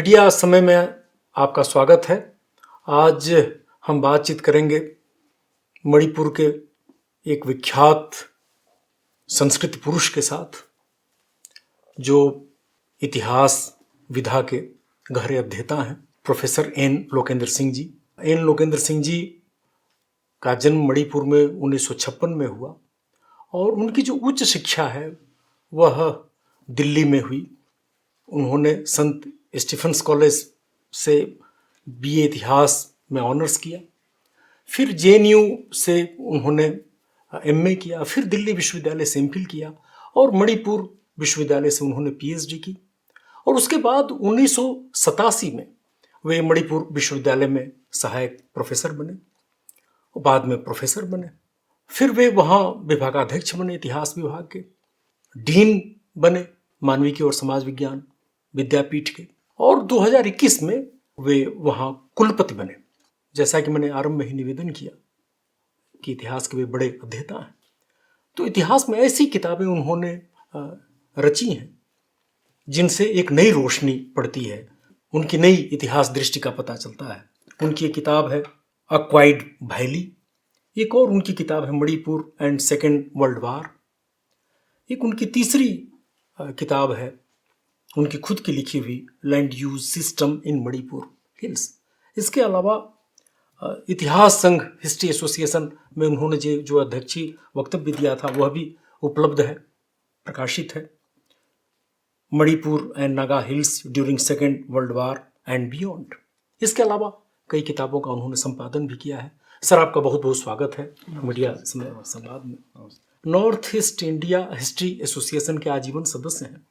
Media समय में आपका स्वागत है। आज हम बातचीत करेंगे मणिपुर के एक विख्यात संस्कृत पुरुष के साथ, जो इतिहास विधा के गहरे अध्येता हैं, professor N Lokendra Singh ji. N Lokendra Singh ji का जन्म मणिपुर में 1956 में हुआ और उनकी जो उच्च शिक्षा है वह दिल्ली में हुई। उन्होंने संत स्टीफेंस कॉलेज से बीए इतिहास में ऑनर्स किया, फिर जेएनयू से उन्होंने एमए किया, फिर दिल्ली विश्वविद्यालय से एमफिल किया और मणिपुर विश्वविद्यालय से उन्होंने पीएचडी की। और उसके बाद 1987 में वे मणिपुर विश्वविद्यालय में सहायक प्रोफेसर बने और बाद में प्रोफेसर बने। फिर वे वहाँ विभागाध्यक्ष बने, इतिहास विभाग के डीन बने मानविकी और समाज विज्ञान विद्यापीठ के, और 2021 में वे वहाँ कुलपति बने। जैसा कि मैंने आरंभ में ही निवेदन किया कि इतिहास के वे बड़े अध्येता हैं, तो इतिहास में ऐसी किताबें उन्होंने रची हैं जिनसे एक नई रोशनी पड़ती है, उनकी नई इतिहास दृष्टि का पता चलता है। उनकी एक किताब है अ क्वाइट वैली, एक और उनकी किताब है Manipur and second world war, एक उनकी तीसरी किताब है उनकी खुद की लिखी हुई land use system in Manipur hills. इसके अलावा इतिहास संघ हिस्ट्री एसोसिएशन में उन्होंने जो अध्यक्षीय वक्तव्य दिया था वह भी उपलब्ध है, प्रकाशित है, Manipur and Naga hills during second world war and beyond. इसके अलावा कई किताबों का उन्होंने संपादन भी किया है। सर, आपका बहुत बहुत स्वागत है मीडिया संवाद में। North east India history association के आजीवन सदस्य हैं,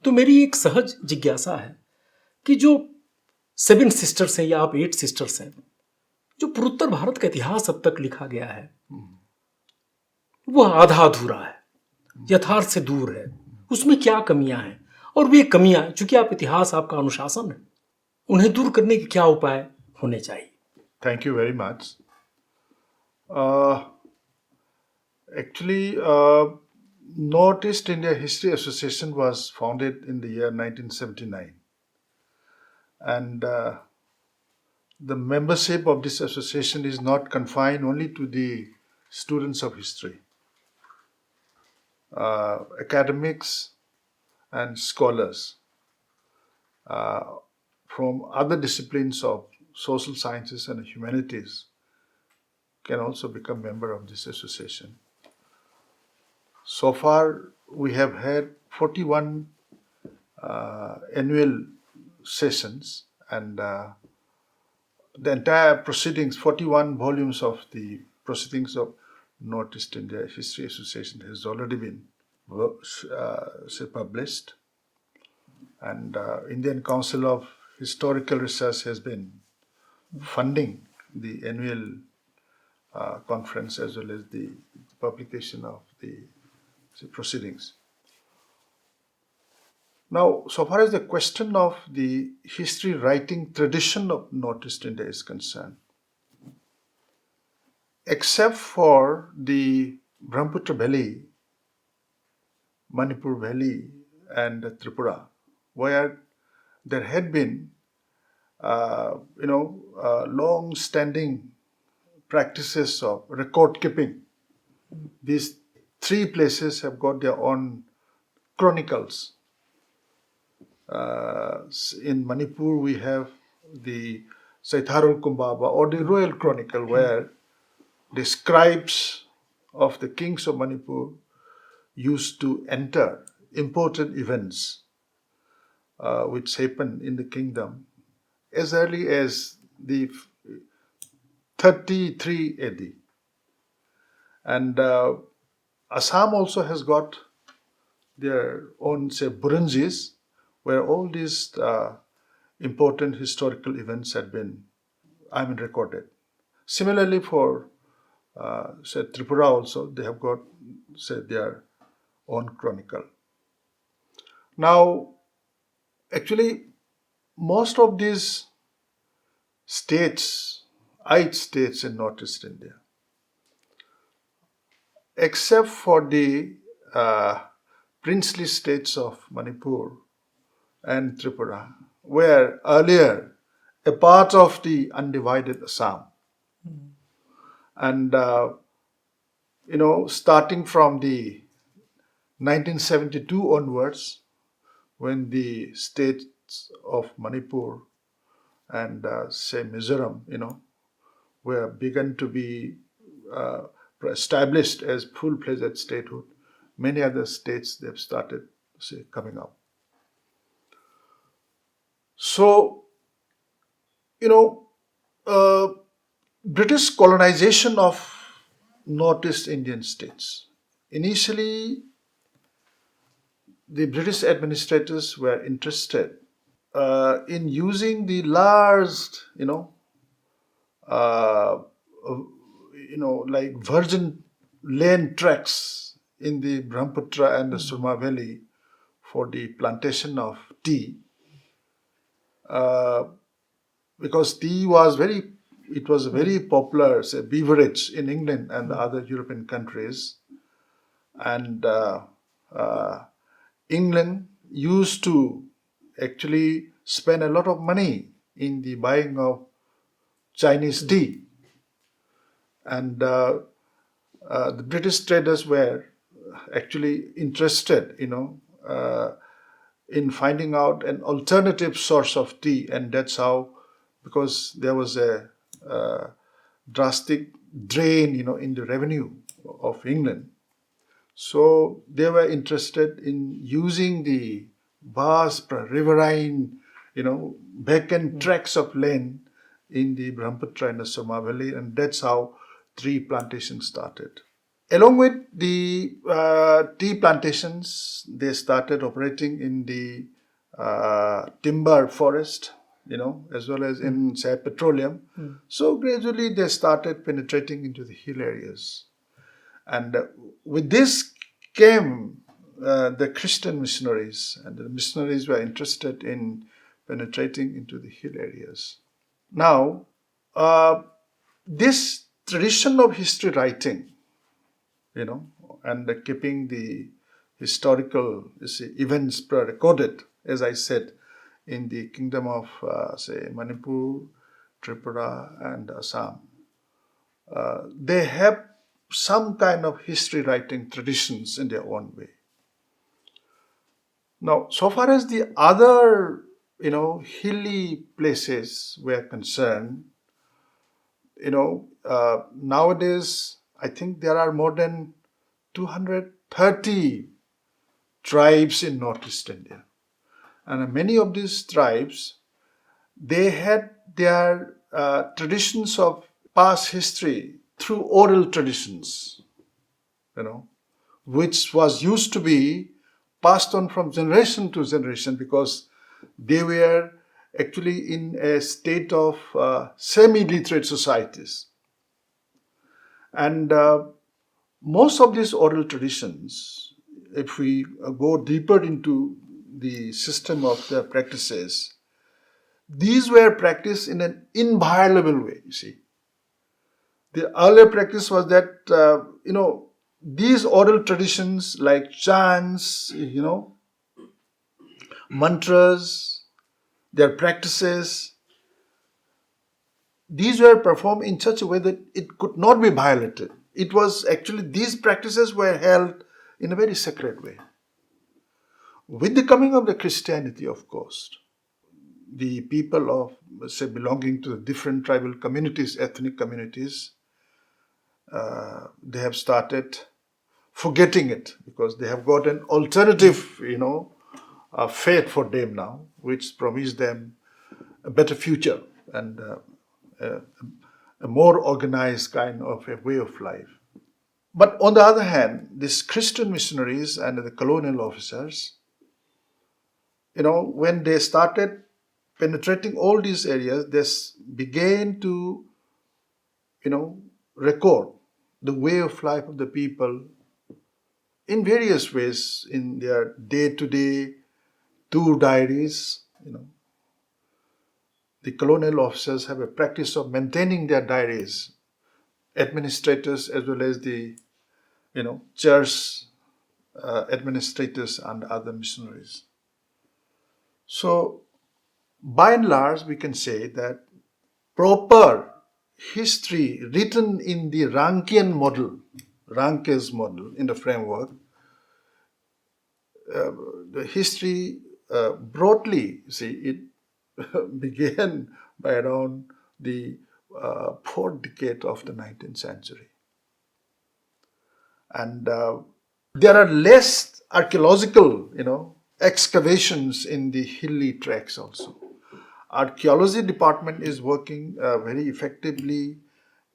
तो मेरी एक सहज जिज्ञासा है कि जो 7 सिस्टर्स हैं या आप 8 सिस्टर्स हैं, जो पूर्वोत्तर भारत का इतिहास अब तक लिखा गया है वह आधा अधूरा है, यथार्थ से दूर है, उसमें क्या कमियां हैं? और वे कमियां, चूंकि आप इतिहास आपका अनुशासन है, उन्हें दूर करने के क्या उपाय होने चाहिए? Thank you very much. Actually, Northeast India History Association was founded in the year 1979, and the membership of this association is not confined only to the students of history. Academics and scholars from other disciplines of social sciences and humanities can also become member of this association. So far, we have had 41 annual sessions, and the entire proceedings, 41 volumes of the proceedings of Northeast India History Association has already been published, and Indian Council of Historical Research has been funding the annual conference as well as the publication of the proceedings. Now, so far as the question of the history writing tradition of Northeast India is concerned, except for the Brahmaputra Valley, Manipur Valley, and Tripura, where there had been, long-standing practices of record keeping, these 3 places have got their own chronicles. In Manipur, we have the Saitharul Kumbaba or the Royal Chronicle, where the scribes of the kings of Manipur used to enter important events which happened in the kingdom as early as the 33 AD. And Assam also has got their own, Burunjis, where all these important historical events had been, recorded. Similarly, for Tripura also, they have got, their own chronicle. Now, actually, most of these states, 8 states in Northeast India, except for the princely states of Manipur and Tripura, were earlier a part of the undivided Assam. And, starting from the 1972 onwards, when the states of Manipur and, say, Mizoram, were begun to be established as full-fledged statehood, many other states, they've started, say, coming up. So, British colonization of Northeast Indian states. Initially, the British administrators were interested in using the large, like virgin land tracts in the Brahmaputra and the Surma Valley for the plantation of tea, because tea was a very popular, say, beverage in England and other European countries, and England used to actually spend a lot of money in the buying of Chinese tea, and the British traders were actually interested, in finding out an alternative source of tea, and that's how, because there was a drastic drain, in the revenue of England. So they were interested in using the vast riverine, vacant tracts of land in the Brahmaputra and the Surma Valley, and that's how tea plantations started. Along with the tea plantations, they started operating in the timber forest, as well as in, say, petroleum. So gradually they started penetrating into the hill areas. And with this came the Christian missionaries, and the missionaries were interested in penetrating into the hill areas. Now, this tradition of history writing, and keeping the historical, events recorded, as I said, in the kingdom of, say, Manipur, Tripura, and Assam, they have some kind of history writing traditions in their own way. Now, so far as the other, hilly places were concerned, nowadays, I think there are more than 230 tribes in Northeast India. And many of these tribes, they had their traditions of past history through oral traditions, which was used to be passed on from generation to generation, because they were actually in a state of semi-literate societies. And most of these oral traditions, if we go deeper into the system of their practices, these were practiced in an inviolable way, you see. The earlier practice was that, these oral traditions like chants, mantras, their practices, these were performed in such a way that it could not be violated. It was actually, these practices were held in a very sacred way. With the coming of the Christianity, of course, the people of, say, belonging to the different tribal communities, ethnic communities, they have started forgetting it, because they have got an alternative, faith for them now, which promised them a better future and a more organized kind of a way of life. But on the other hand, these Christian missionaries and the colonial officers, when they started penetrating all these areas, they began to, record the way of life of the people in various ways in their day-to-day tour diaries. The colonial officers have a practice of maintaining their diaries, administrators as well as the, church administrators and other missionaries. So by and large, we can say that proper history written in the Rankian model, Ranke's model in the framework, the history broadly, see, it began by around the fourth decade of the 19th century. And there are less archaeological, excavations in the hilly tracts also. Archaeology department is working very effectively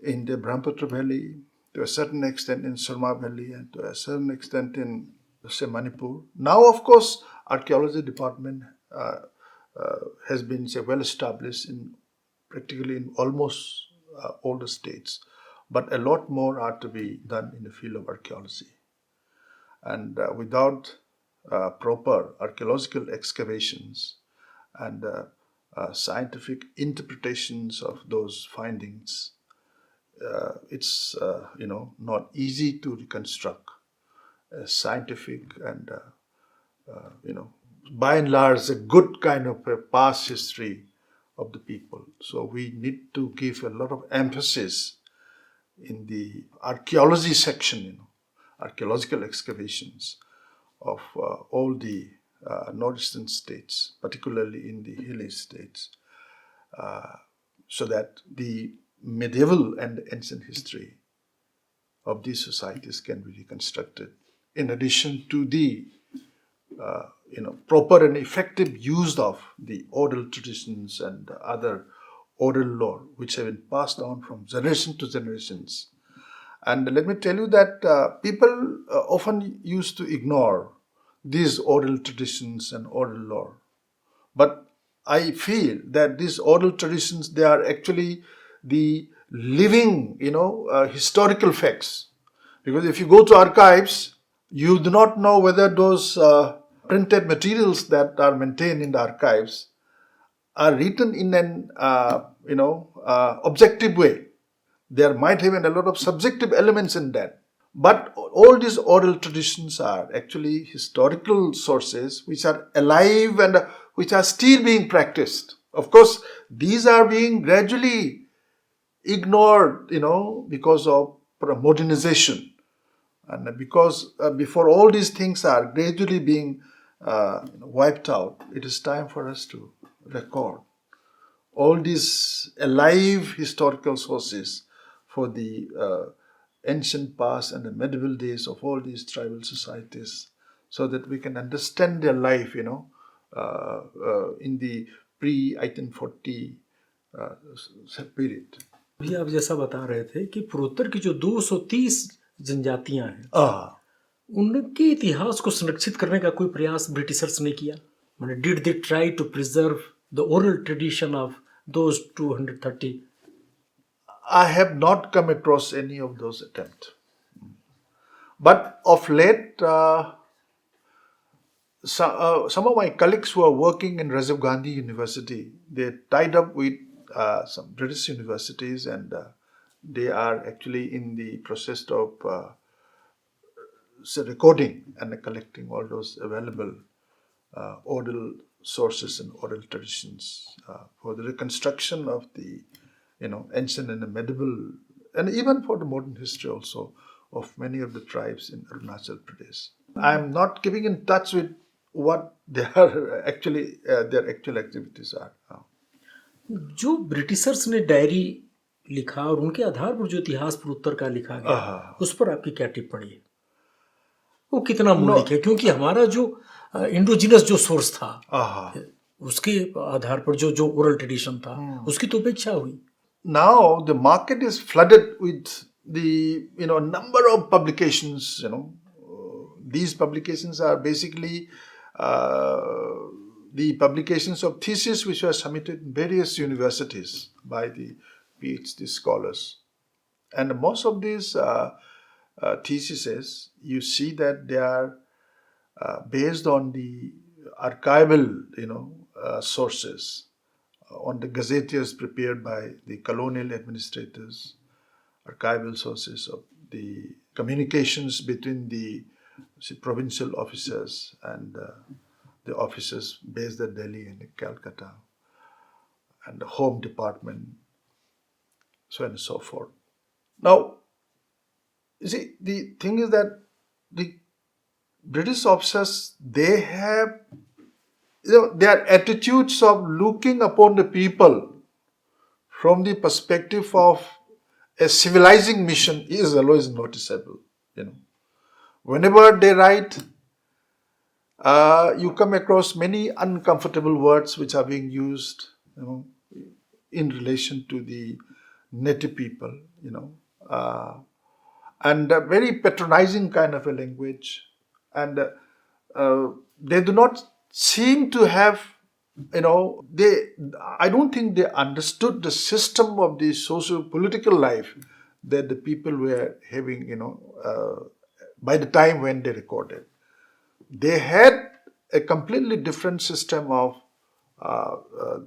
in the Brahmaputra Valley, to a certain extent in Surma Valley, and to a certain extent in, say, Manipur. Now, of course, archaeology department has been, say, well established in practically in almost all the states, but a lot more are to be done in the field of archaeology. And without proper archaeological excavations and scientific interpretations of those findings, it's not easy to reconstruct a scientific and by and large a good kind of a past history of the people. So we need to give a lot of emphasis in the archaeology section, archaeological excavations of all the northeastern states, particularly in the hilly states, so that the medieval and ancient history of these societies can be reconstructed, in addition to the proper and effective use of the oral traditions and other oral lore which have been passed on from generation to generations. And let me tell you that people often used to ignore these oral traditions and oral lore. But I feel that these oral traditions, they are actually the living, historical facts. Because if you go to archives, you do not know whether those printed materials that are maintained in the archives are written in an, objective way. There might have been a lot of subjective elements in that. But all these oral traditions are actually historical sources which are alive and which are still being practiced. Of course, these are being gradually ignored, because of modernization. And because before all these things are gradually being wiped out, it is time for us to record all these alive historical sources for the ancient past and the medieval days of all these tribal societies, so that we can understand their life, in the pre-1840 period. भी आप जैसा बता रहे थे कि पूर्वोत्तर की जो 230 जनजातियां हैं, उनके इतिहास को संरक्षित करने का कोई प्रयास ब्रिटिशर्स ने किया? मैंने did they try to preserve the oral tradition of those 230? I have not come across any of those attempts. But of late, some of my colleagues who are working in Rajiv Gandhi University, they tied up with some British universities, and they are actually in the process of recording and collecting all those available oral sources and oral traditions for the reconstruction of the ancient and the medieval, and even for the modern history also of many of the tribes in Arunachal Pradesh. I am not keeping in touch with what they are actually their actual activities are now. जो Britishers ने diary लिखा और उनके आधार पर जो इतिहास पूर्वोत्तर का लिखा गया, उस पर आपकी क्या टिप्पणी है? वो कितना मौलिक है? क्योंकि हमारा जो इंडोजिनस जो सोर्स था, उसके आधार पर जो ओरल ट्रेडिशन था, उसकी तो उपेक्षा हुई. Now the market is flooded with the number of publications. These publications are basically the publications of theses which were submitted in various universities by the PhD scholars, and most of these theses, you see that they are based on the archival sources, on the gazetteers prepared by the colonial administrators, archival sources of the communications between the provincial officers and the officers based at Delhi and Calcutta. and the Home Department, so on and so forth. Now, you see, the thing is that the British officers, they have, their attitudes of looking upon the people from the perspective of a civilizing mission is always noticeable. Whenever they write, you come across many uncomfortable words which are being used, in relation to the native people, and a very patronizing kind of a language, and they do not seem to have, I don't think they understood the system of the socio-political life that the people were having, by the time when they recorded. They had a completely different system of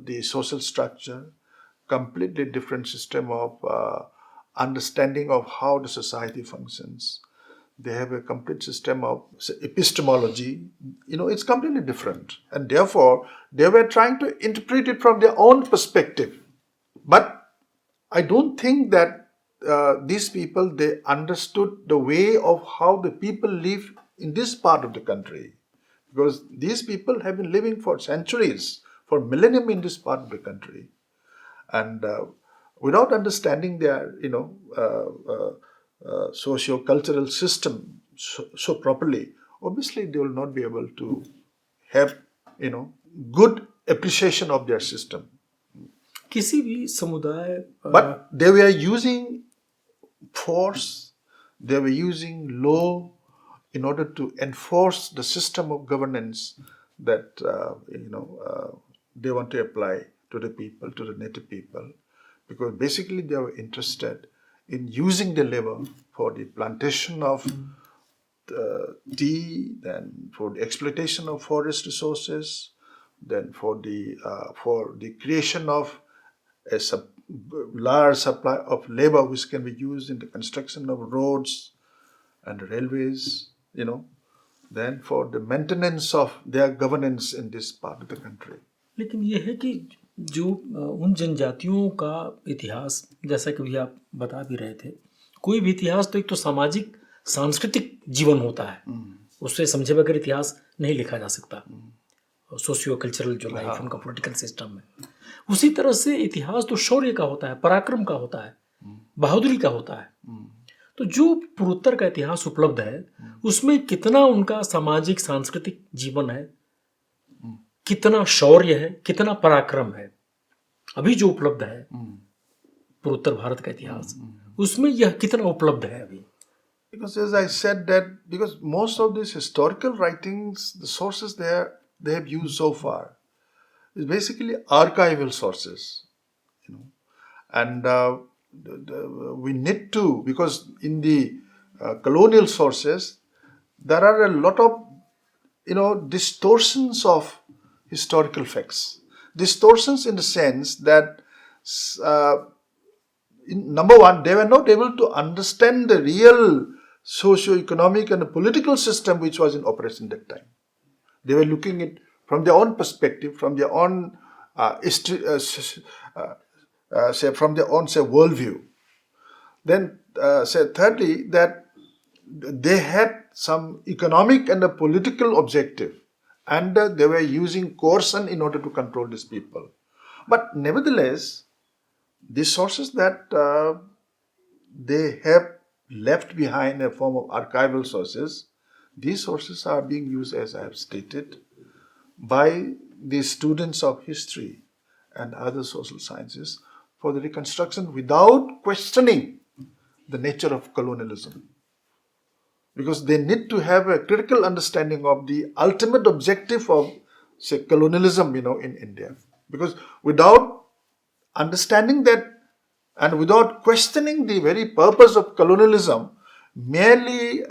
the social structure, completely different system of understanding of how the society functions. They have a complete system of epistemology. It's completely different. And therefore, they were trying to interpret it from their own perspective. But I don't think that these people, they understood the way of how the people live in this part of the country. Because these people have been living for centuries, for millennium in this part of the country. And without understanding their, socio-cultural system so properly, obviously they will not be able to have, good appreciation of their system. किसी भी समुदाय But they were using force, they were using law in order to enforce the system of governance that they want to apply to the people, to the native people, because basically they were interested in using the labor for the plantation of tea, then for the exploitation of forest resources, then for the creation of a large supply of labor which can be used in the construction of roads and railways, then for the maintenance of their governance in this part of the country. लेकिन ये है कि जो उन जनजातियों का इतिहास, जैसा कि भी आप बता भी रहे थे, कोई भी इतिहास तो एक तो सामाजिक सांस्कृतिक जीवन होता है, उससे समझे बगैर इतिहास नहीं लिखा जा सकता। सोशियो कल्चरल जो लाइफ उनका पॉलिटिकल सिस्टम है, उसी तरह से इतिहास तो शौर्य का होता है, पराक्रम का होता है, बहादुरी का होता है। तो जो पूर्वोत्तर का इतिहास उपलब्ध है उसमें कितना उनका सामाजिक सांस्कृतिक जीवन है, कितना शौर्य है, कितना पराक्रम है, अभी जो उपलब्ध है पूर्वोत्तर भारत का इतिहास, उसमें यह कितना उपलब्ध है अभी? Because as I said that, because most of these historical writings, the sources they have used so far is basically archival sources, and we need to, because in the colonial sources there are a lot of distortions of historical facts. Distortions in the sense that number one, they were not able to understand the real socio-economic and political system which was in operation at that time. They were looking at from their own perspective, from their own from their own worldview. Then thirdly, that they had some economic and a political objective, and they were using coercion in order to control these people. But nevertheless, these sources that they have left behind a form of archival sources, these sources are being used, as I have stated, by the students of history and other social sciences for the reconstruction without questioning the nature of colonialism. Because they need to have a critical understanding of the ultimate objective of, say, colonialism, in India. Because without understanding that and without questioning the very purpose of colonialism, merely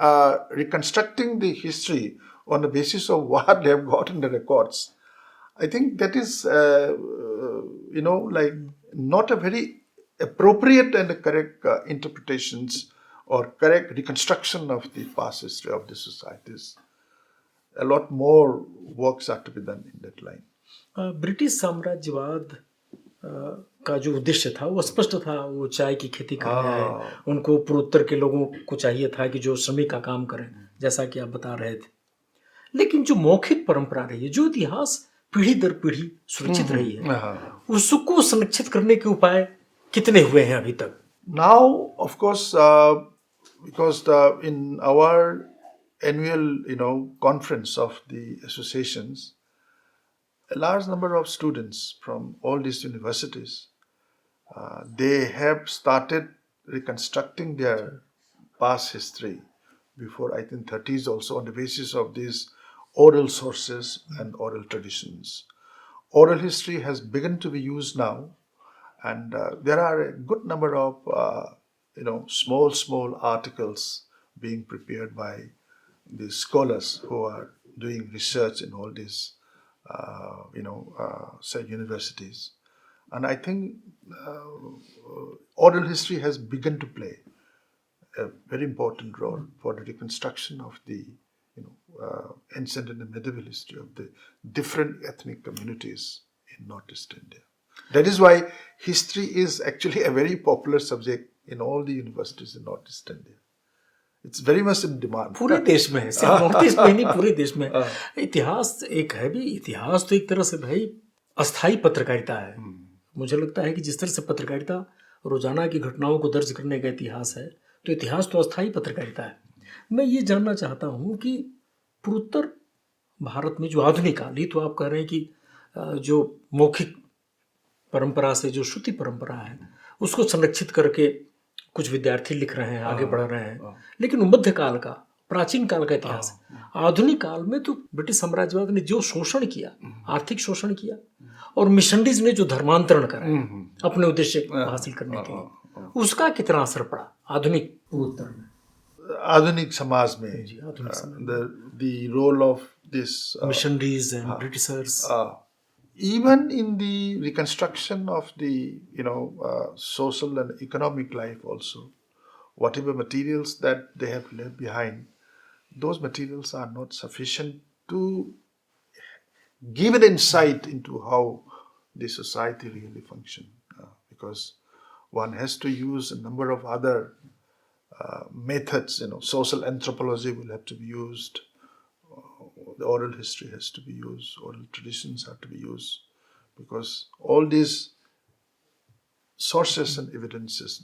reconstructing the history on the basis of what they have got in the records, I think that is, not a very appropriate and correct interpretations or correct reconstruction of the past history of the societies. A lot more works are to be done in that line. British साम्राज्यवाद का जो उद्देश्य था वो स्पष्ट था। वो चाय की खेती करने आए, उनको पूर्वोत्तर के लोगों को चाहिए था कि जो श्रमिक का काम करें, जैसा कि आप बता रहे थे। लेकिन जो मौखिक परंपरा रही है, जो इतिहास पीढ़ी दर पीढ़ी सुरक्षित रही है, उसको संरक्षित करने के उपाय कितने हुए हैं अभी तक? Now, of course, because in our annual conference of the associations, a large number of students from all these universities, they have started reconstructing their past history before, I think, 30s also on the basis of these oral sources and oral traditions. Oral history has begun to be used now, and there are a good number of small articles being prepared by the scholars who are doing research in all these say universities. And I think oral history has begun to play a very important role for the reconstruction of the ancient and the medieval history of the different ethnic communities in Northeast India. That is why history is actually a very popular subject in all the universities in Northeast India. It's very much in demand. पूरे देश में है, सिर्फ north east में नहीं, पूरे देश में। इतिहास एक है भी, इतिहास तो एक तरह से भाई अस्थाई पत्रकारिता है। मुझे लगता है कि जिस तरह से पत्रकारिता रोजाना की घटनाओं को दर्ज करने का इतिहास है, तो इतिहास तो अस्थाई पत्रकारिता है। मैं ये जानना चाहता हूँ कि पूर्वोत्तर भारत में जो आधुनिक काल, ये तो आप कह रहे हैं कि जो मौखिक परंपरा से जो श्रुति परंपरा है उसको संरक्षित करके कुछ विद्यार्थी लिख रहे हैं, आगे बढ़ रहे हैं। लेकिन मध्यकाल का, प्राचीन काल का इतिहास, आधुनिक काल में तो ब्रिटिश साम्राज्यवाद ने जो शोषण किया, आर्थिक शोषण किया, और मिशनरीज ने जो धर्मांतरण करा अपने उद्देश्य को हासिल करने के लिए, उसका कितना असर पड़ा आधुनिक पूर्वोत्तर में, आधुनिक समाज में? the role of this missionaries and Britishers. Even in the reconstruction of the social and economic life also, whatever materials that they have left behind, those materials are not sufficient to give an insight into how the society really functions, because one has to use a number of other methods. Social anthropology will have to be used. The oral history has to be used. Oral traditions have to be used, because all these sources and evidences,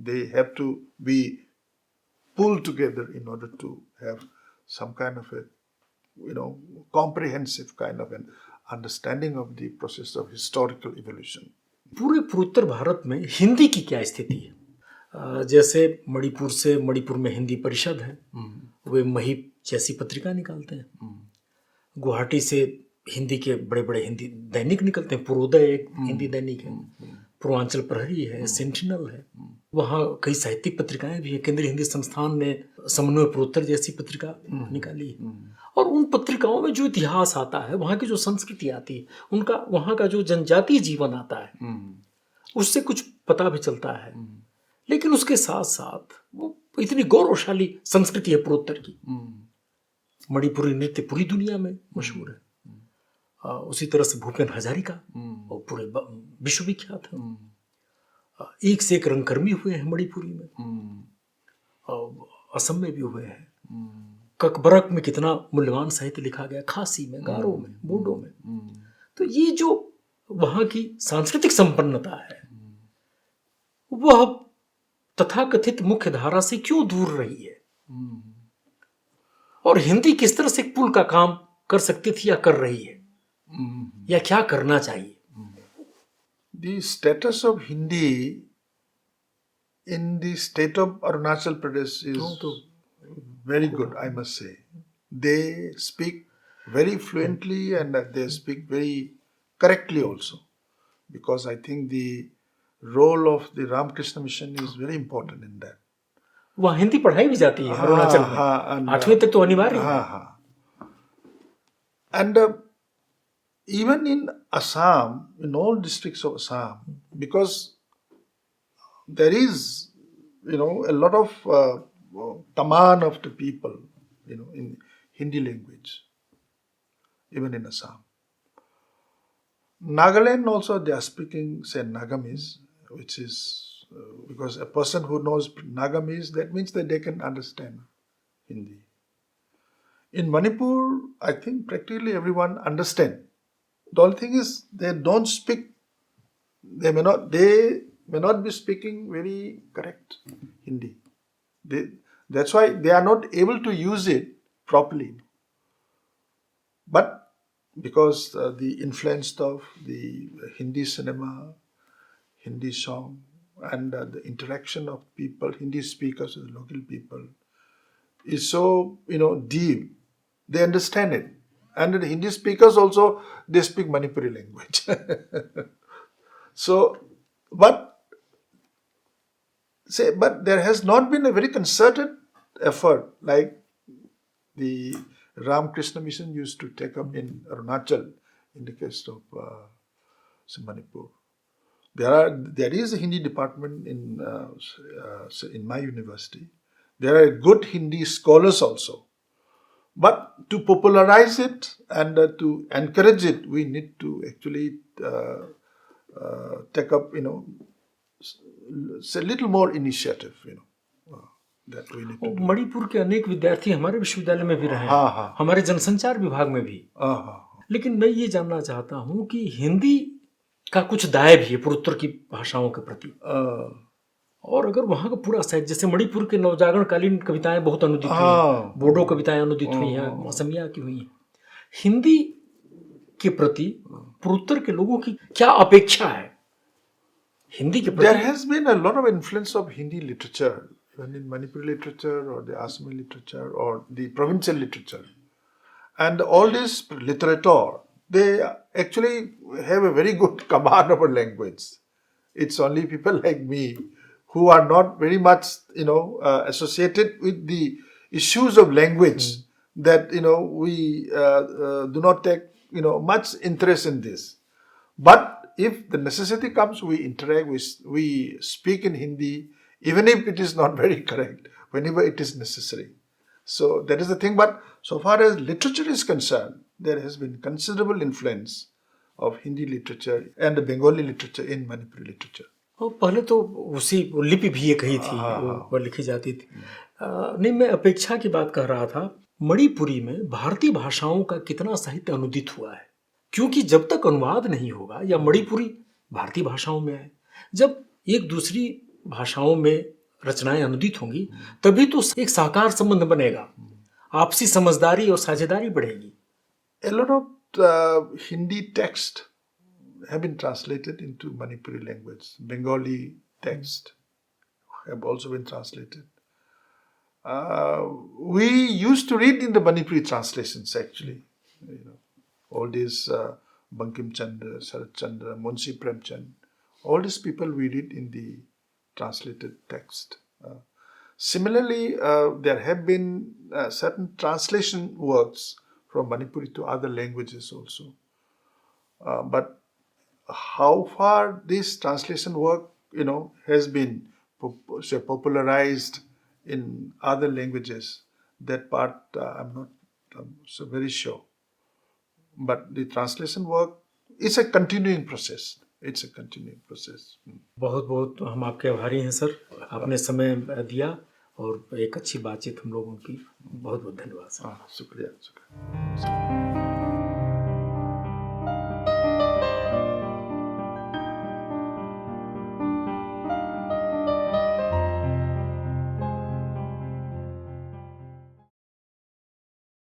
they have to be pulled together in order to have some kind of a comprehensive kind of an understanding of the process of historical evolution. पूरे पूर्वोत्तर भारत में हिंदी की क्या स्थिति है? जैसे मणिपुर में हिंदी परिषद है, वे महिप जैसी पत्रिका निकालते हैं। गुवाहाटी से हिंदी के बड़े बड़े हिंदी दैनिक निकलते हैं। पूर्वोदय एक हिंदी दैनिक है, पूर्वांचल प्रहरी है, सेंटिनल है, वहाँ कई साहित्यिक पत्रिकाएं भी हैं। केंद्रीय हिंदी संस्थान ने समन्वय पूर्वोत्तर जैसी पत्रिका निकाली है। और उन पत्रिकाओं में जो इतिहास आता है, वहाँ की जो संस्कृति आती है, उनका वहाँ का जो जनजातीय जीवन आता है, उससे कुछ पता भी चलता है। लेकिन उसके साथ साथ वो इतनी गौरवशाली संस्कृति है पूर्वोत्तर की। मणिपुरी नृत्य पूरी दुनिया में मशहूर है। उसी तरह से भूपेन हजारिका और पूरे विश्व विख्यात है। एक से एक रंगकर्मी हुए हैं मणिपुरी में, और असम में भी हुए हैं। ककबरक में कितना मूल्यवान साहित्य लिखा गया, खासी में, गारो में, बोडो में। तो ये जो वहाँ की सांस्कृतिक संपन्नता है, वह तथाकथित मुख्य धारा से क्यों दूर रही है? और हिंदी किस तरह से एक पुल का काम कर सकती थी या कर रही है, या क्या करना चाहिए? The status of Hindi in the state of Arunachal Pradesh is very good, I must say. They speak very fluently and they speak very correctly also, because I think the role of the Ramakrishna Mission is very important in that. वहाँ हिंदी पढ़ाई भी जाती है अरुणाचल में, 8वीं तक तो अनिवार्य है। And even in Assam, in all districts of Assam, because there is, a lot of command of the people, in Hindi language, even in Assam. Nagaland also they are speaking, say, Nagamis, which is because a person who knows Nagamis, that means that they can understand Hindi. In Manipur, I think practically everyone understand. The only thing is they don't speak. They may not be speaking very correct Hindi. That's why they are not able to use it properly. But because the influence of the Hindi cinema, Hindi song, and the interaction of people, Hindi speakers with local people, is so deep. They understand it, and the Hindi speakers also they speak Manipuri language. So, but there has not been a very concerted effort like the Ramakrishna Mission used to take up in Arunachal in the case of Manipur. There is a Hindi department in my university. There are good Hindi scholars also. But to popularize it and to encourage it, we need to actually take up, say little more initiative, that we need to do. Manipur के अनेक विद्यार्थी हमारे विश्वविद्यालय में भी रहे हैं, हाँ. हमारे जनसंचार विभाग में भी। लेकिन मैं ये जानना चाहता हूँ कि हिंदी का कुछ दाय भी है पूर्वोत्तर की भाषाओं के प्रति, और अगर वहाँ का पूरा साहित्य, जैसे मणिपुर के नवजागरण कालीन कविताएं बहुत अनुदित हुई हैं, बोडो कविताएं अनुदित हुई हैं, मौसमिया की हुई हैं, हिंदी के प्रति पूर्वोत्तर के लोगों की क्या अपेक्षा है हिंदी के प्रति? There has been a lot of influence of Hindi literature, even in Manipuri literature or the Assami literature or the provincial literature. And all these literature, they actually have a very good command over language. It's only people like me who are not very much, associated with the issues of language that, we do not take, much interest in this. But if the necessity comes, we interact, we speak in Hindi, even if it is not very correct, whenever it is necessary. So that is the thing. But so far as literature is concerned, there has been considerable influence of Hindi literature and the Bengali literature in Manipuri literature. और पहले तो उसी लिपि भी एक ही थी, वो लिखी जाती थी। नहीं, मैं अपेक्षा की बात कर रहा था। मणिपुरी में भारतीय भाषाओं का कितना साहित्य अनुदित हुआ है, क्योंकि जब तक अनुवाद नहीं होगा या मणिपुरी भारतीय भाषाओं में है, जब एक दूसरी भाषाओं में रचनाएं अनुदित होंगी तभी तो एक साकार संबंध बनेगा, आपसी समझदारी और साझेदारी बढ़ेगी। A lot of Hindi text have been translated into Manipuri language. Bengali text have also been translated. We used to read in the Manipuri translations actually. All these Bankim Chandra, Sarat Chandra, Munshi Premchand, all these people we read in the translated text. Similarly, there have been certain translation works from Manipuri to other languages also. But how far this translation work, has been popularized in other languages, that part I'm not so very sure. But the translation work is a continuing process. It's a continuing process. बहुत बहुत हम आपके आभारी हैं sir, आपने समय दिया और एक अच्छी बातचीत हम लोगों की। बहुत बहुत धन्यवाद सर। शुक्रिया।